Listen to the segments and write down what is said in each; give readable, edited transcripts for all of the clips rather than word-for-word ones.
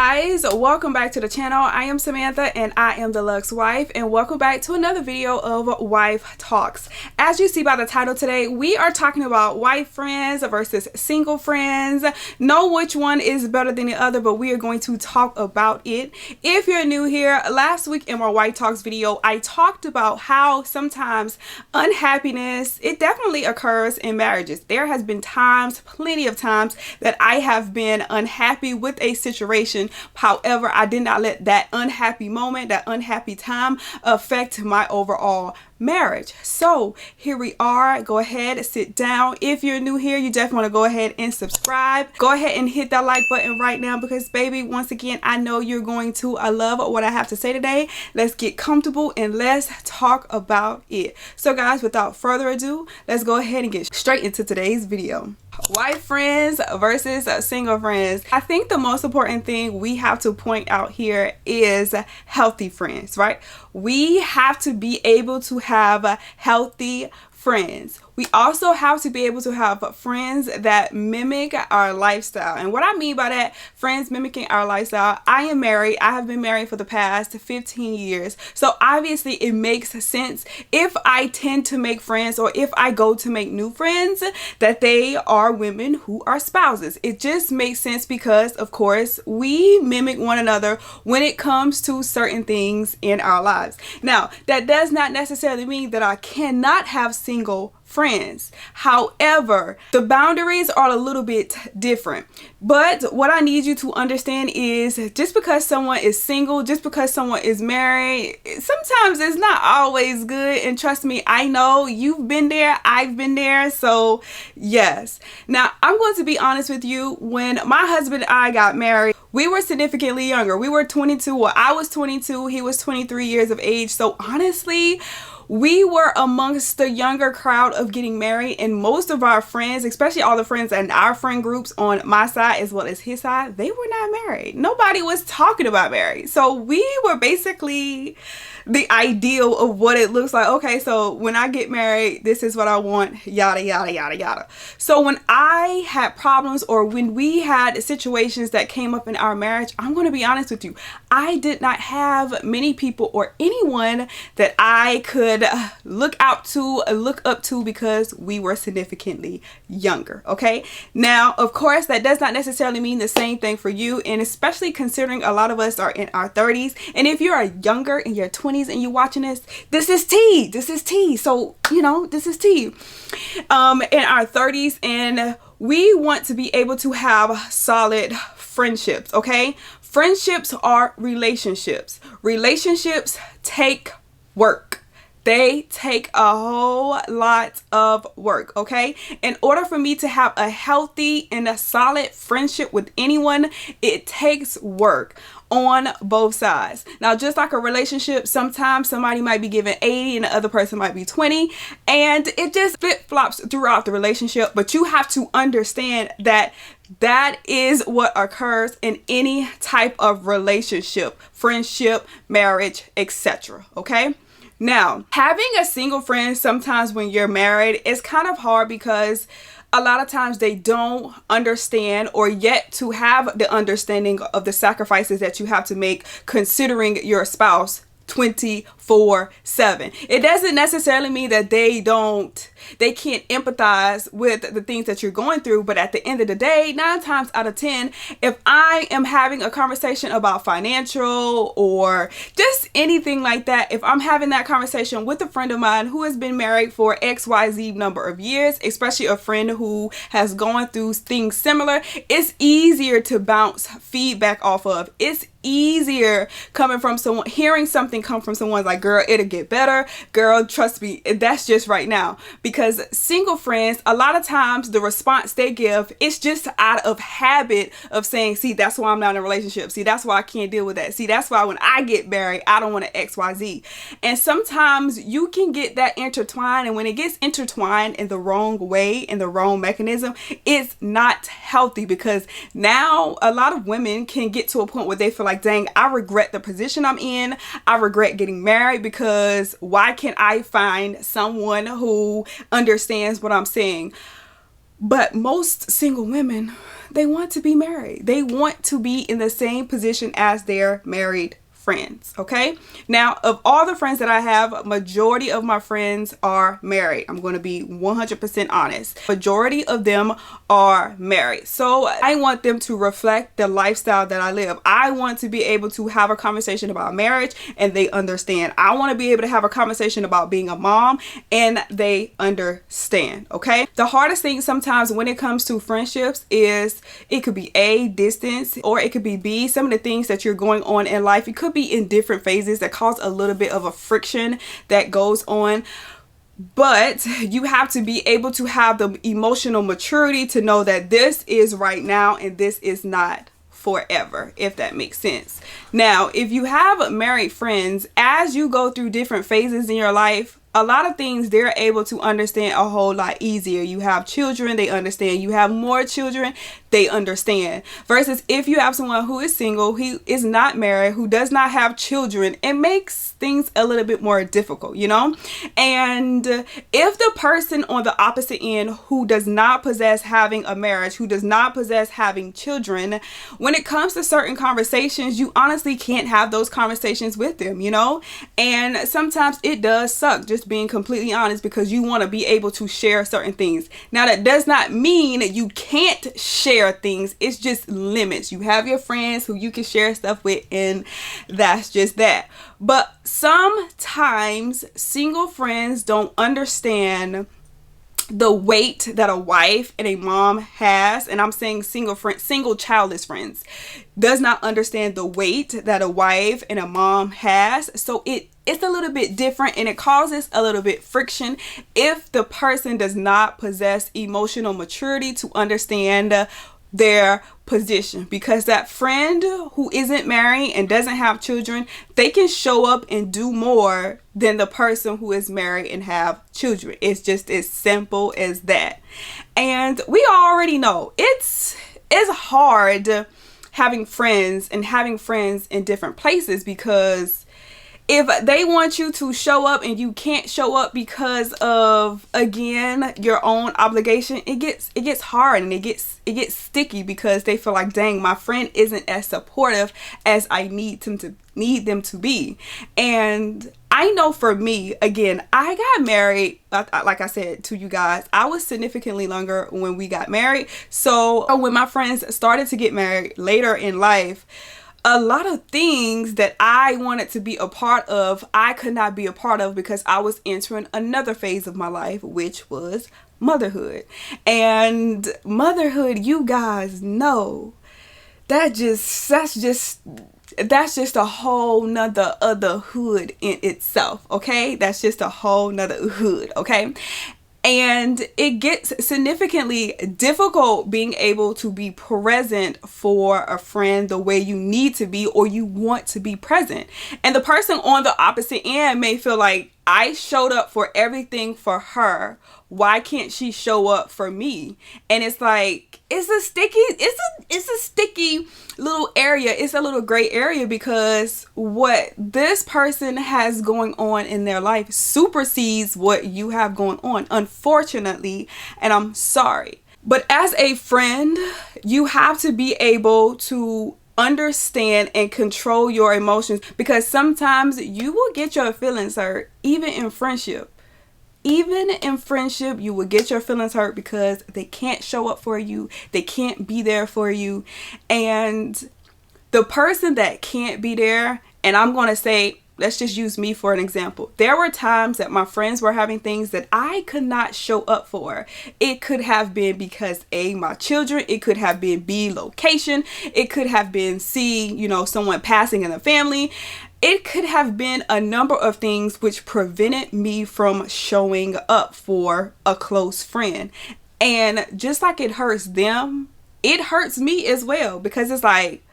guys, welcome back to the channel. I am Samantha and I am the Luxe wife, and welcome back to another video of Wife Talks. As you see by the title today, we are talking about wife friends versus single friends. Know which one is better than the other, but we are going to talk about it. If you're new here, last week in my Wife Talks video, I talked about how sometimes unhappiness, it definitely occurs in marriages. There has been times, plenty of times, that I have been unhappy with a situation. However, I did not let that unhappy moment, that unhappy time affect my overall marriage. So here we are. Go ahead, sit down. If you're new here, you definitely want to go ahead and subscribe. Go ahead and hit that like button right now because, baby, once again, I know you're going to love what I have to say today. Let's get comfortable and let's talk about it. So guys, without further ado, let's go ahead and get straight into today's video. Wife friends versus single friends. I think the most important thing we have to point out here is healthy friends, right? We have to be able to have healthy friends. We also have to be able to have friends that mimic our lifestyle. And what I mean by that, friends mimicking our lifestyle, I am married. I have been married for the past 15 years. So obviously it makes sense if I tend to make friends, or if I go to make new friends, that they are women who are spouses. It just makes sense because, of course, we mimic one another when it comes to certain things in our lives. Now, that does not necessarily mean that I cannot have single friends. However, the boundaries are a little bit different. But what I need you to understand is, just because someone is single, just because someone is married, sometimes it's not always good. And trust me, I know you've been there, I've been there. So yes. Now, I'm going to be honest with you. When my husband and I got married, we were significantly younger. We were 22. Well, I was 22. He was 23 years of age. So honestly, we were amongst the younger crowd of getting married, and most of our friends, especially all the friends in our friend groups on my side as well as his side, they were not married. Nobody was talking about marriage. So we were basically the ideal of what it looks like. Okay, so when I get married, this is what I want, yada, yada, yada, yada. So when I had problems, or when we had situations that came up in our marriage, I'm going to be honest with you, I did not have many people or anyone that I could look up to because we were significantly younger. Okay, now of course that does not necessarily mean the same thing for you, and especially considering a lot of us are in our 30s, and if you're younger in your 20s and you're watching this is tea. This is tea. So you know, this is tea. In our 30s, and we want to be able to have solid friendships. Okay, friendships are relationships. Relationships take work. They take a whole lot of work, okay? In order for me to have a healthy and a solid friendship with anyone, it takes work on both sides. Now, just like a relationship, sometimes somebody might be giving 80 and the other person might be 20, and it just flip-flops throughout the relationship. But you have to understand that that is what occurs in any type of relationship, friendship, marriage, etc. Okay? Now, having a single friend sometimes when you're married is kind of hard because a lot of times they don't understand, or yet to have the understanding of the sacrifices that you have to make considering your spouse 24/7. It doesn't necessarily mean that they can't empathize with the things that you're going through, but at the end of the day, 9 times out of 10, if I am having a conversation about financial or just anything like that, if I'm having that conversation with a friend of mine who has been married for XYZ number of years, especially a friend who has gone through things similar, it's easier to bounce feedback off of. It's easier coming from someone, hearing something come from someone like, girl, it'll get better, girl, trust me, that's just right now. Because single friends, a lot of times the response they give is just out of habit of saying, see, that's why I'm not in a relationship, see, that's why I can't deal with that, see, that's why when I get married, I don't want to XYZ. And sometimes you can get that intertwined, and when it gets intertwined in the wrong way, in the wrong mechanism, it's not healthy, because now a lot of women can get to a point where they feel like, dang, I regret the position I'm in. I regret getting married, because why can't I find someone who understands what I'm saying? But most single women, they want to be married. They want to be in the same position as their married friends. Okay, now of all the friends that I have, majority of my friends are married. I'm going to be 100% honest. Majority of them are married, so I want them to reflect the lifestyle that I live. I want to be able to have a conversation about marriage and they understand. I want to be able to have a conversation about being a mom and they understand. Okay, the hardest thing sometimes when it comes to friendships is it could be A, distance, or it could be B, some of the things that you're going on in life. It could be in different phases that cause a little bit of a friction that goes on, but you have to be able to have the emotional maturity to know that this is right now and this is not forever, if that makes sense. Now, if you have married friends, as you go through different phases in your life, a lot of things they're able to understand a whole lot easier. You have children, they understand. You have more children, they understand. Versus if you have someone who is single, who is not married, who does not have children, it makes things a little bit more difficult, you know? And if the person on the opposite end who does not possess having a marriage, who does not possess having children, when it comes to certain conversations, you honestly can't have those conversations with them, you know? And sometimes it does suck, just being completely honest, because you want to be able to share certain things. Now, that does not mean that you can't share things. It's just limits. You have your friends who you can share stuff with, and that's just that. But sometimes single friends don't understand the weight that a wife and a mom has, and I'm saying single childless friends does not understand the weight that a wife and a mom has. So it's a little bit different, and it causes a little bit friction if the person does not possess emotional maturity to understand their position. Because that friend who isn't married and doesn't have children, they can show up and do more than the person who is married and have children. It's just as simple as that. And we already know it's hard having friends in different places, because if they want you to show up and you can't show up because of, again, your own obligation, it gets hard, and it gets sticky, because they feel like, dang, my friend isn't as supportive as I need them to be. And I know for me, again, I got married, like I said to you guys, I was significantly younger when we got married. So when my friends started to get married later in life, a lot of things that I wanted to be a part of, I could not be a part of because I was entering another phase of my life, which was motherhood. And motherhood, you guys know, that's just a whole nother other hood in itself. Okay, that's just a whole nother hood. Okay. And it gets significantly difficult being able to be present for a friend the way you need to be, or you want to be present. And the person on the opposite end may feel like, I showed up for everything for her, why can't she show up for me? And it's like, it's a sticky little area. It's a little gray area, because what this person has going on in their life supersedes what you have going on, unfortunately, and I'm sorry. But as a friend, you have to be able to understand and control your emotions, because sometimes you will get your feelings hurt. Even in friendship, you will get your feelings hurt because they can't show up for you, they can't be there for you. And the person that can't be there, and I'm going to say, let's just use me for an example. There were times that my friends were having things that I could not show up for. It could have been because A, my children. It could have been B, location. It could have been C, someone passing in the family. It could have been a number of things which prevented me from showing up for a close friend. And just like it hurts them, it hurts me as well, because it's like,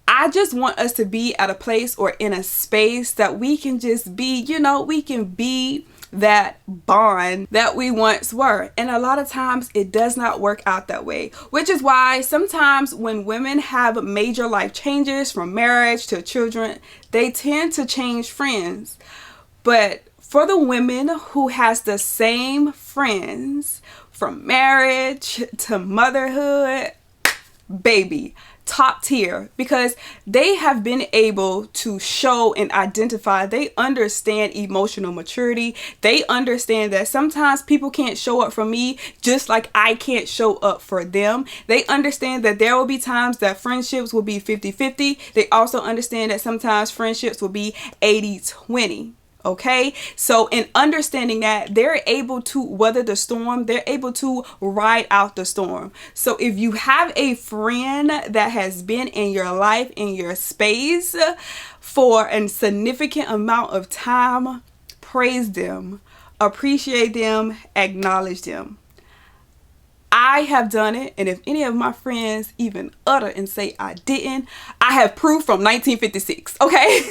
I just want us to be at a place or in a space that we can just be, we can be that bond that we once were. And a lot of times it does not work out that way, which is why sometimes when women have major life changes from marriage to children, they tend to change friends. But For the women who has the same friends from marriage to motherhood, baby, top tier, because they have been able to show and identify. They understand emotional maturity. They understand that sometimes people can't show up for me just like I can't show up for them. They understand that there will be times that friendships will be 50-50. They also understand that sometimes friendships will be 80-20. Okay, so in understanding that, they're able to weather the storm. They're able to ride out the storm. So if you have a friend that has been in your life, in your space for a significant amount of time, praise them, appreciate them, acknowledge them. I have done it, and if any of my friends even utter and say I didn't, I have proof from 1956, okay?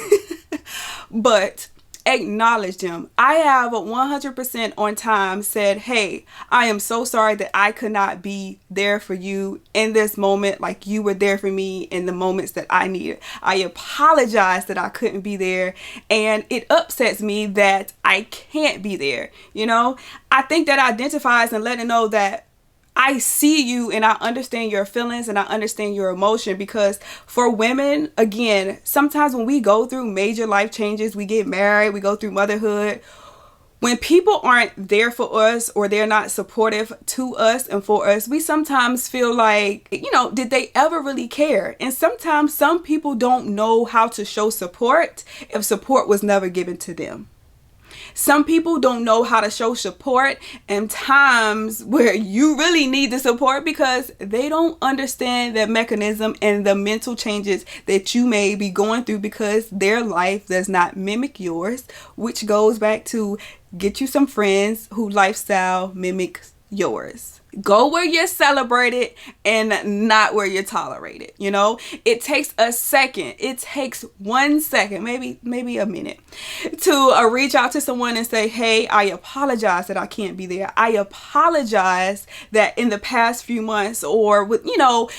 But acknowledge them. I have 100% on time said, hey, I am so sorry that I could not be there for you in this moment like you were there for me in the moments that I needed. I apologize that I couldn't be there, and it upsets me that I can't be there. You know, I think that identifies and letting know that I see you and I understand your feelings and I understand your emotion. Because for women, again, sometimes when we go through major life changes, we get married, we go through motherhood, when people aren't there for us or they're not supportive to us and for us, we sometimes feel like, you know, did they ever really care? And sometimes some people don't know how to show support if support was never given to them. Some people don't know how to show support in times where you really need the support because they don't understand the mechanism and the mental changes that you may be going through because their life does not mimic yours, which goes back to get you some friends whose lifestyle mimics yours. Go where you're celebrated and not where you're tolerated. You know, it takes a second. It takes 1 second, maybe a minute to reach out to someone and say, hey, I apologize that I can't be there. I apologize that in the past few months or with, you know,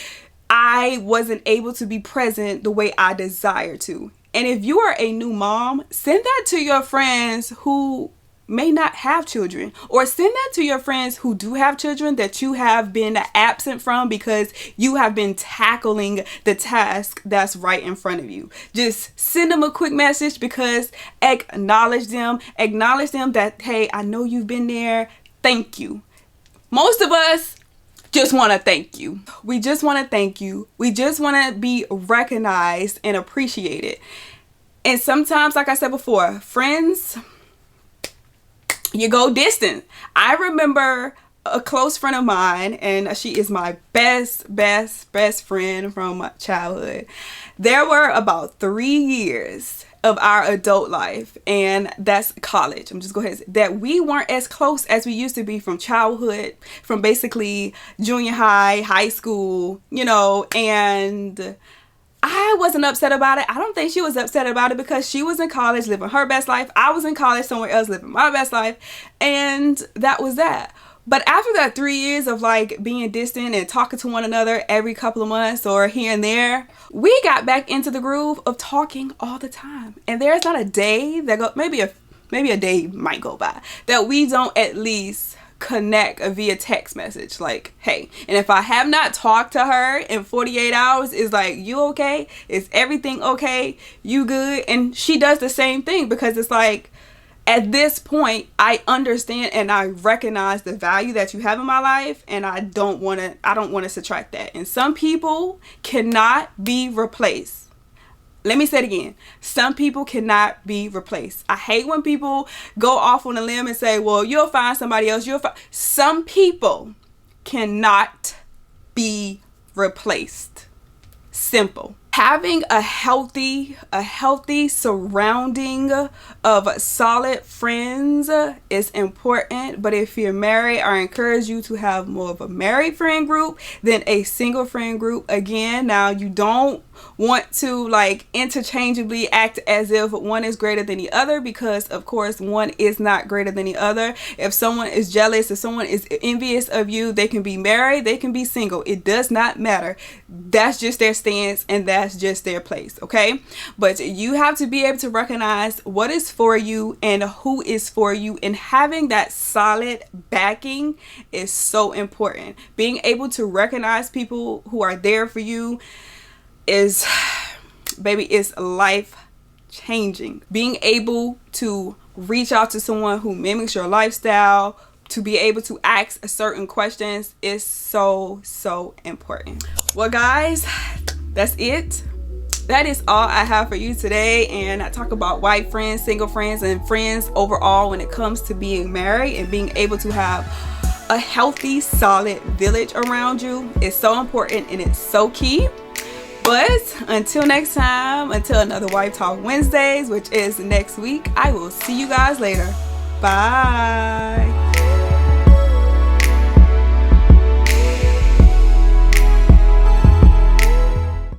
I wasn't able to be present the way I desire to. And if you are a new mom, send that to your friends who may not have children, or send that to your friends who do have children that you have been absent from because you have been tackling the task that's right in front of you. Just send them a quick message because acknowledge them that, hey, I know you've been there. Thank you. Most of us just want to thank you. We just want to thank you. We just want to be recognized and appreciated. And sometimes, like I said before, friends, you go distant. I remember a close friend of mine, and she is my best friend from my childhood. There were about 3 years of our adult life, and that's college. I'm just going ahead and say that we weren't as close as we used to be from childhood, from basically junior high, high school, you know, and I wasn't upset about it. I don't think she was upset about it because she was in college living her best life. I was in college somewhere else living my best life. And that was that. But after that 3 years of like being distant and talking to one another every couple of months or here and there, we got back into the groove of talking all the time. And there's not a day that go, maybe a day might go by that we don't at least connect via text message, like, hey. And if I have not talked to her in 48 hours, it's like, you okay? Is everything okay? You good? And she does the same thing because it's like, at this point, I understand and I recognize the value that you have in my life, and I don't want to subtract that. And some people cannot be replaced. Let me say it again. Some people cannot be replaced. I hate when people go off on a limb and say, well, you'll find somebody else. Some people cannot be replaced. Simple. Having a healthy surrounding of solid friends is important. But if you're married, I encourage you to have more of a married friend group than a single friend group. Again, now you don't want to like interchangeably act as if one is greater than the other, because of course one is not greater than the other. If someone is jealous, if someone is envious of you, they can be married, they can be single, it does not matter. That's just their stance and that's just their place, okay? But you have to be able to recognize what is for you and who is for you, and having that solid backing is so important. Being able to recognize people who are there for you is, baby, it's life changing. Being able to reach out to someone who mimics your lifestyle, to be able to ask certain questions is so important. Well guys, that's it. That is all I have for you today, and I talk about wife friends, single friends, and friends overall when it comes to being married and being able to have a healthy, solid village around you. It's so important and it's so key. But until next time, until another Wife Talk Wednesdays, which is next week, I will see you guys later. Bye.